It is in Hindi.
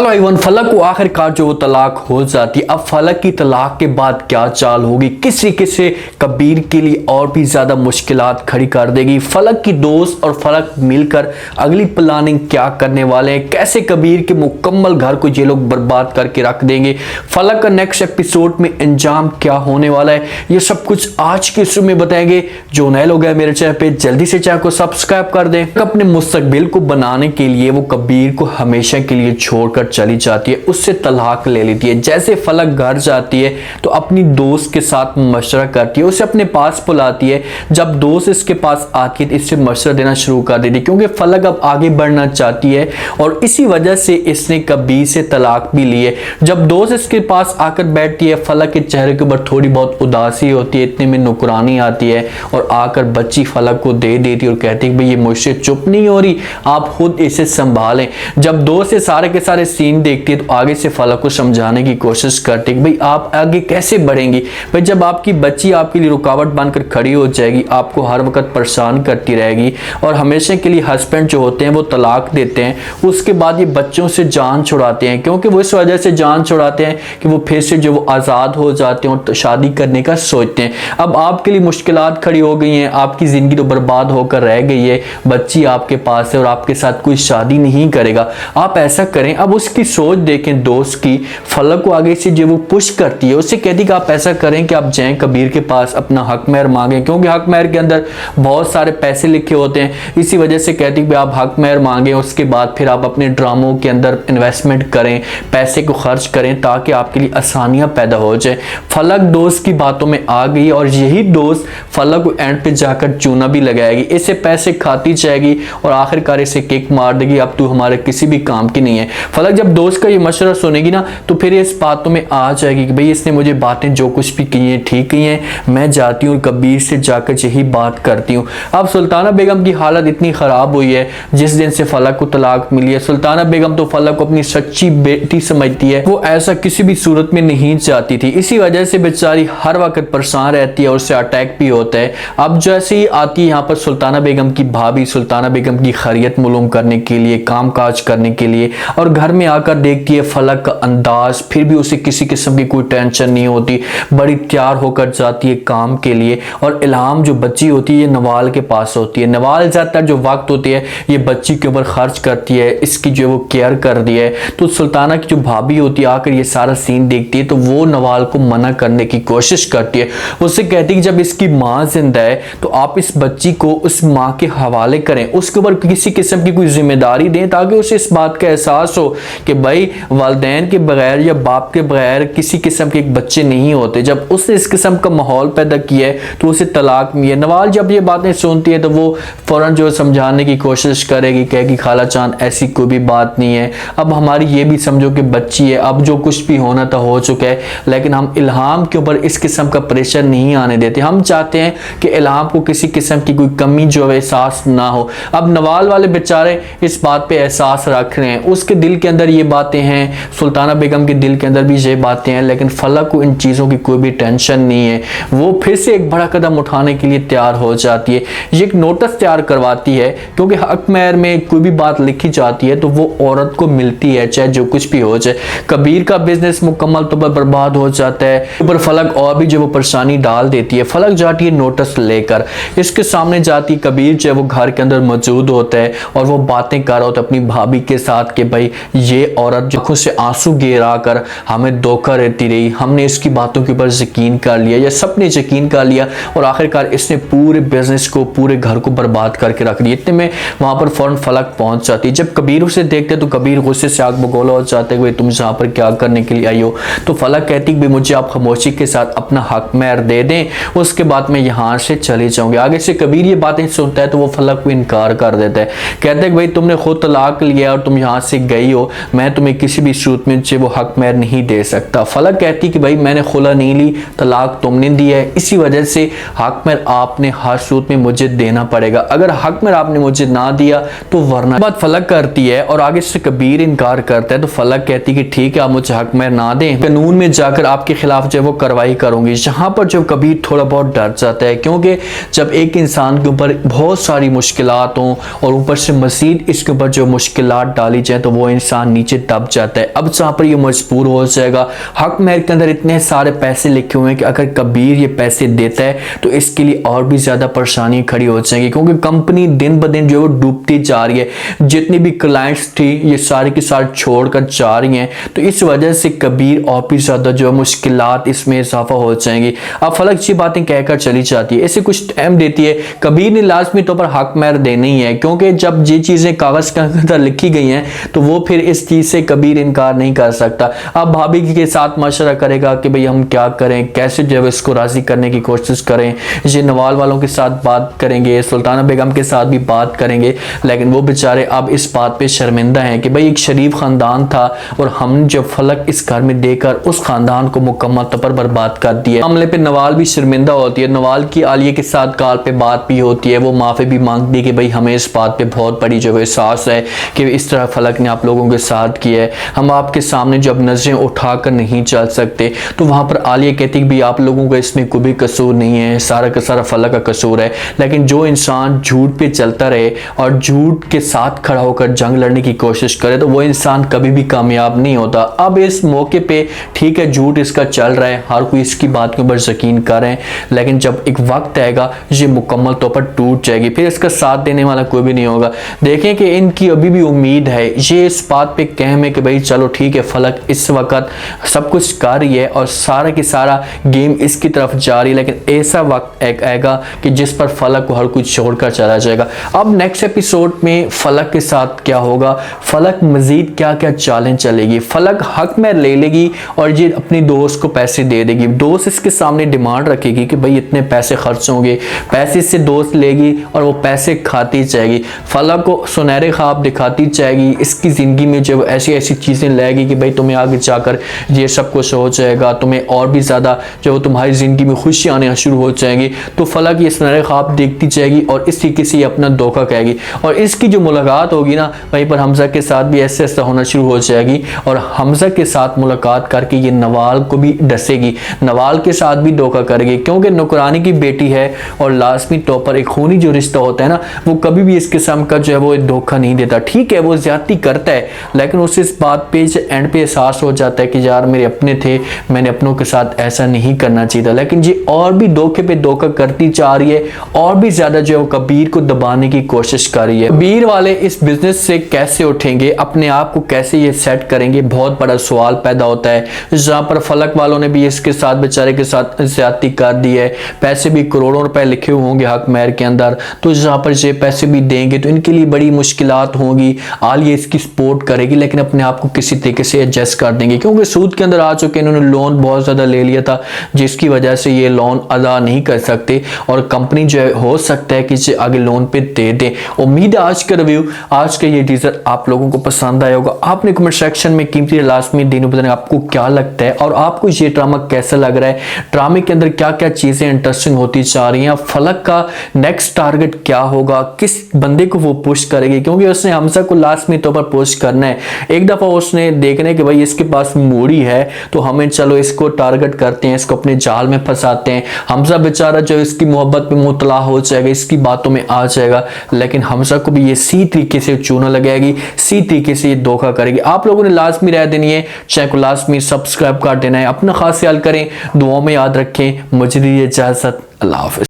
हेलो एवरीवन, फलक को आखिरकार जो तलाक हो जाती है। अब फलक की तलाक के बाद क्या चाल होगी, किस तरीके से कबीर के लिए और भी ज्यादा मुश्किलात खड़ी कर देगी। फलक की दोस्त और फलक मिलकर अगली प्लानिंग क्या करने वाले हैं, कैसे कबीर के मुकम्मल घर को ये लोग बर्बाद करके रख देंगे। फलक का नेक्स्ट एपिसोड में अंजाम क्या होने वाला है, ये सब कुछ आज के इस में बताएंगे। जो नए लोग हैं मेरे चैनल पे, जल्दी से चैनल को सब्सक्राइब कर दें। अपने मुस्तकबिल को बनाने के लिए वो कबीर को हमेशा के लिए छोड़कर चली जाती है, उससे तलाक ले लेती है। जैसे फलक घर जाती है तो अपनी दोस्त के साथ मशवरा करती है, उसे अपने पास बुलाती है। जब दोस्त इसके पास आती है तो इससे मशवरा देना शुरू कर देती है, क्योंकि फलक अब आगे बढ़ना चाहती है और इसी वजह से इसने कबीर से तलाक भी ली है। जब दोस्त इसके पास आकर बैठती है, फलक के चेहरे के ऊपर थोड़ी बहुत उदासी होती है, इतने में नुकरानी आती है और आकर बच्ची फलक को दे देती है और कहती है भाई ये मुझसे चुप नहीं हो रही, आप खुद इसे संभालें। जब दोस्त से सारे के सारे सीन देखती है तो आगे से फलक को समझाने की कोशिश करती है भाई आप आगे कैसे बढ़ेंगी। भाई जब आपकी बच्ची आपके लिए रुकावट बनकर खड़ी हो जाएगी, आपको हर वक्त परेशान करती रहेगी और हमेशा के लिए हस्बैंड जो होते हैं वो तलाक देते हैं, उसके बाद ये बच्चों से जान छुड़ाते हैं, क्योंकि वो इस वजह से जान छुड़ाते हैं कि वो फिर से जो वो आज़ाद हो जाते हैं और शादी करने का सोचते हैं। अब आपके लिए मुश्किलात खड़ी हो गई हैं, आपकी ज़िंदगी तो बर्बाद होकर रह गई है, बच्ची आपके पास है और आपके साथ कोई शादी नहीं करेगा। आप ऐसा करें, अब उसकी सोच देखें दोस्त की। फलक को आगे से जो वो पुश करती है, उससे कहती कि आप ऐसा करें कि आप जाएं कबीर के पास अपना हक महर मांगें, क्योंकि हक महर के अंदर बहुत सारे पैसे लिखे होते हैं। इसी वजह से कहती कि आप हक महर मांगें, उसके बाद फिर आप अपने ड्रामों के अंदर इन्वेस्टमेंट करें, पैसे को खर्च करें ताकि आपके लिए आसानियां पैदा हो जाए। फलक दोस्त की बातों में आ गई और यही दोस्त फलक को एंड पे जाकर चूना भी लगाएगी, इससे पैसे खाती जाएगी और आखिरकार इसे किक मार देगी, अब तू हमारे किसी भी काम की नहीं है। फलक जब दोस्त का ये मशवरा सुनेगी ना तो फिर इस बातों में आ जाएगी कि भाई इसने मुझे बातें जो कुछ भी की हैं ठीक ही हैं, मैं जाती हूँ कबीर से जाकर यही बात करती हूँ। अब सुल्ताना बेगम की हालत इतनी ख़राब हुई है जिस दिन से फलक को तलाक मिली है। सुल्ताना बेगम तो फलक को अपनी सच्ची बेटी समझती है, वो ऐसा किसी भी सूरत में नहीं चाहती थी। इसी वजह से बेचारी हर वक्त परेशान रहती है और उससे अटैक भी होता है। अब जैसे ही आती है यहाँ पर सुल्ताना बेगम की भाभी, सुल्ताना बेगम की खैरियत मालूम करने के लिए, काम काज करने के लिए, और घर में आकर देखती है फलक का अंदाज, फिर भी उसे किसी किस्म की कोई टेंशन नहीं होती, बड़ी तैयार होकर जाती है काम के लिए। और इल्हाम जो बच्ची होती है ये नवाल के पास होती है, नवाल ज़्यादातर जो वक्त होती है ये बच्ची के ऊपर खर्च करती है, इसकी जो वो केयर कर दी है। तो सुल्ताना की जो भाभी होती है आकर ये सारा सीन देखती है तो वो नवाल को मना करने की कोशिश करती है, उससे कहती है कि जब इसकी माँ जिंदा है तो आप इस बच्ची को उस माँ के हवाले करें, उसके ऊपर किसी किस्म की कोई जिम्मेदारी दें ताकि उसे इस बात का एहसास हो कि भाई वालिदैन के बगैर या बाप के बगैर किसी किस्म के एक बच्चे नहीं होते। जब उसने इस किस्म का माहौल पैदा किया है तो उसे तलाक मिली है। नवाल जब ये बातें सुनती है तो वो फ़ौरन जो समझाने की कोशिश करेगी, कहेगी खाला चांद ऐसी कोई भी बात नहीं है, अब हमारी ये भी समझो कि बच्ची है, अब जो कुछ भी होना था हो चुका है, लेकिन हम इल्हाम के ऊपर इस किस्म का प्रेशर नहीं आने देते, हम चाहते हैं कि इल्हाम को किसी किस्म की कोई कमी जो है एहसास ना हो। अब नवाल वाले बेचारे इस बात पे एहसास रख रहे हैं, उसके दिल के अंदर ये बातें हैं, सुल्ताना बेगम के दिल के अंदर भी ये बातें हैं, लेकिन फलक को इन चीज़ों की कोई भी टेंशन नहीं है। वो फिर से एक बड़ा कदम उठाने के लिए तैयार हो जाती है। ये एक नोटिस तैयार करवाती है, क्योंकि हक महर में कोई भी बात लिखी जाती है तो वो औरत को मिलती है चाहे जो कुछ भी हो जाए। कबीर का बिजनेस मुकम्मल तौर पर बर्बाद हो जाता है, ऊपर फलक और भी जो वो परेशानी डाल देती है। फलक जाती है नोटिस लेकर, इसके सामने जाती कबीर जो वो घर के अंदर मौजूद होता है और वो बातें कर रहा होता है अपनी भाभी के साथ कि भाई ये औरत जो खुद से आंसू गिरा कर हमें धोखा देती रही, हमने इसकी बातों के ऊपर यकीन कर लिया या सबने यकीन कर लिया और आखिरकार इसने पूरे बिजनेस को, पूरे घर को बर्बाद करके रख दिया। इतने में वहां पर फौरन फलक पहुंच जाती है। जब कबीर उसे देखते तो कबीर गुस्से से आग बगोला हो जाते हैं, तुम यहाँ पर क्या करने के लिए आई हो। तो फलक कहती कि मुझे आप खामोशी के साथ अपना हक महर दे दें, उसके बाद मैं यहाँ से चले जाऊंगी। आगे से कबीर ये बातें सुनता है तो वो फलक को इनकार कर देता है, कहते हैं भाई तुमने खुद तलाक लिया और तुम यहाँ से गई हो, मैं तुम्हें किसी भी सूरत में वो हक महर नहीं दे सकता। फलक कहती कि भाई मैंने खुला नहीं ली, तलाक तुमने दिया है, इसी वजह से हक महर आपने हर सूरत में मुझे देना पड़ेगा, अगर हक महर आपने मुझे ना दिया तो वरना। बात फलक करती है और आगे से कबीर इनकार करता है तो फलक कहती कि ठीक है आप मुझे हक महर ना दें, कानून में जाकर आपके खिलाफ जो वो कार्रवाई करूंगी। यहाँ पर जो कबीर थोड़ा बहुत डर जाता है, क्योंकि जब एक इंसान के ऊपर बहुत सारी मुश्किलात हों और ऊपर से मजीद इसके ऊपर जो मुश्किलात डाली जाए तो वो इंसान नीचे दब जाता है। अब जहां पर ये मजबूर हो जाएगा, हक महर के अंदर इतने सारे पैसे लिखे हुए हैं कि अगर कबीर ये पैसे देता है तो इसके लिए और भी ज्यादा परेशानी खड़ी हो जाएगी, क्योंकि कंपनी दिन ब दिन जो है डूबती जा रही है। जितनी भी क्लाइंट्स थी ये सारे के सारे छोड़कर जा रही हैं, तो इस वजह से कबीर और भी ज्यादा जो है मुश्किलात इसमें इजाफा हो जाएंगी। अब फलक जी बातें कहकर चली जाती है, इसे कुछ टाइम देती है। कबीर ने लाजमी तौर पर हक महर देना ही है, क्योंकि जब ये चीजें कागज के अंदर लिखी गई हैं तो वो फिर इस चीज से कबीर इनकार नहीं कर सकता। अब भाभी के साथ मशवरा करेगा कि भाई हम क्या करें, कैसे जो है इसको राजी करने की कोशिश करें। ये नवाल वालों के साथ बात करेंगे, सुल्ताना बेगम के साथ भी बात करेंगे, लेकिन वो बेचारे अब इस बात पे शर्मिंदा हैं कि भाई एक शरीफ खानदान था और हमने जब फलक इस घर में देकर उस खानदान को मुकम्मल तौर पर बर्बाद कर दिया। मामले पे नवाल भी शर्मिंदा होती है। नवाल की आलिया के साथ कॉल पे बात भी होती है, वो माफी भी मांगती है कि भाई हमें इस बात पे बहुत बड़ी जो है एहसास है कि इस तरह फलक ने आप लोगों के साथ किया है, हम आपके सामने जब नजरें उठाकर नहीं चल सकते। तो वहां पर आलिया कहती है भी आप लोगों का इसमें कोई भी कसूर नहीं है, सारा का सारा फलक का कसूर है। लेकिन जो इंसान झूठ पे चलता रहे और झूठ के साथ खड़ा होकर जंग लड़ने की कोशिश करे तो वो इंसान कभी भी कामयाब नहीं होता। अब इस मौके पे ठीक है झूठ इसका चल रहा है, हर कोई इसकी बात के ऊपर यकीन कर रहे हैं, लेकिन जब एक वक्त आएगा ये मुकम्मल तौर पर टूट जाएगी, फिर इसका साथ देने वाला कोई भी नहीं होगा। देखें कि इनकी अभी भी उम्मीद है, ये इस बात पे कहम है कि भाई चलो ठीक है फलक इस वक्त सब कुछ कर रही है और सारा की सारा गेम इसकी तरफ जा रही है, लेकिन ऐसा वक्त आएगा कि जिस पर फलक को हर कुछ छोड़कर चला जाएगा। अब नेक्स्ट एपिसोड में फलक के साथ क्या होगा, फलक मजीद क्या क्या चालें चलेगी, फलक हक में ले लेगी और ये अपनी दोस्त को पैसे दे देगी। दोस्त इसके सामने डिमांड रखेगी कि भाई इतने पैसे खर्च होंगे, पैसे इससे दोस्त लेगी और वो पैसे खाती जाएगी, फलक को सुनहरे ख्वाब दिखाती जाएगी, इसकी जिंदगी में जो ऐसी ऐसी चीजें लाएगी कि भाई तुम्हें आगे जाकर ये सब कुछ हो जाएगा, तुम्हें और भी ज्यादा जो तुम्हारी जिंदगी में खुशी आने शुरू हो जाएंगी। तो फलक ये सुनहरे ख्वाब देखती जाएगी और इस तरीके से अपना धोखा कहेगी और इसकी जो मुलाकात होगी ना वहीं पर हमजा के साथ भी ऐसे ऐसा होना शुरू हो जाएगी और हमजा के साथ मुलाकात करके ये नवाल को भी डसेगी, नवाल के साथ भी धोखा करेगी, क्योंकि नौकरानी की बेटी है और लाजमी तौर पर एक खूनी जो रिश्ता होता है ना वो कभी भी इस किस्म का जो है वो धोखा नहीं देता। ठीक है वो ज्यादती करता है, लेकिन उसे इस बात पे एंड पे एहसास हो जाता है कि यार मेरे अपने थे, मैंने अपनों के साथ ऐसा नहीं करना चाहिए था, लेकिन ये और भी धोखे पे धोखा करती जा रही है और भी ज्यादा जो है वो कबीर को दबाने की कोशिश कर रही है। कबीर वाले इस बिजनेस से कैसे उठेंगे, अपने आप को कैसे ये सेट करेंगे, बहुत बड़ा सवाल पैदा होता है। जहां पर फलक वालों ने भी इसके साथ बेचारे के साथ ज्यादती कर दी है, पैसे भी करोड़ों रुपए लिखे हुए होंगे हक महर के अंदर, तो जहां पर ये पैसे भी देंगे तो इनके लिए बड़ी मुश्किलात होंगी। आलिया इसकी सपोर्ट करेगी लेकिन अपने आप को किसी तरीके से एडजस्ट कर देंगे, क्योंकि सूद के अंदर आ चुके, इन्होंने लोन बहुत ज्यादा ले लिया था जिसकी वजह से ये लोन अदा नहीं कर सकते और कंपनी जो है हो सकता है कि इसे आगे लोन पे दे दे। उम्मीद है आज का रिव्यू, आज का ये टीजर आप लोगों को पसंद आया होगा। आपने कमेंट सेक्शन में कीमती लाजमी देने बताने आपको क्या लगता है और आपको ये ड्रामा कैसा लग रहा है, ड्रामे के अंदर क्या क्या चीजें इंटरेस्टिंग होती जा रही हैं, फलक का नेक्स्ट टारगेट क्या होगा, किस बंदे को वो पुश करेगी, क्योंकि उसने हमजा को लाजमी तौर पर पुश करना है। एक दफा उसने देखने कि भाई इसके पास मूड़ी है तो हमें चलो इसको टारगेट करते हैं, इसको अपने जाल में फंसाते हैं। हमजा बेचारा जो इसकी मोहब्बत में मुतला हो जाएगा, इसकी बातों में आ जाएगा, लेकिन हमजा को भी ये सी तरीके से चूना लगाएगी, सी तरीके से ये धोखा करेगी। आप लोगों ने लाजमी राय देनी है, चैनल को लाजमी सब्सक्राइब कर देना है, अपना खास ख्याल करें, दुआओं में याद रखें। मुझे दीजिए इजाजत, अल्लाह हाफिज।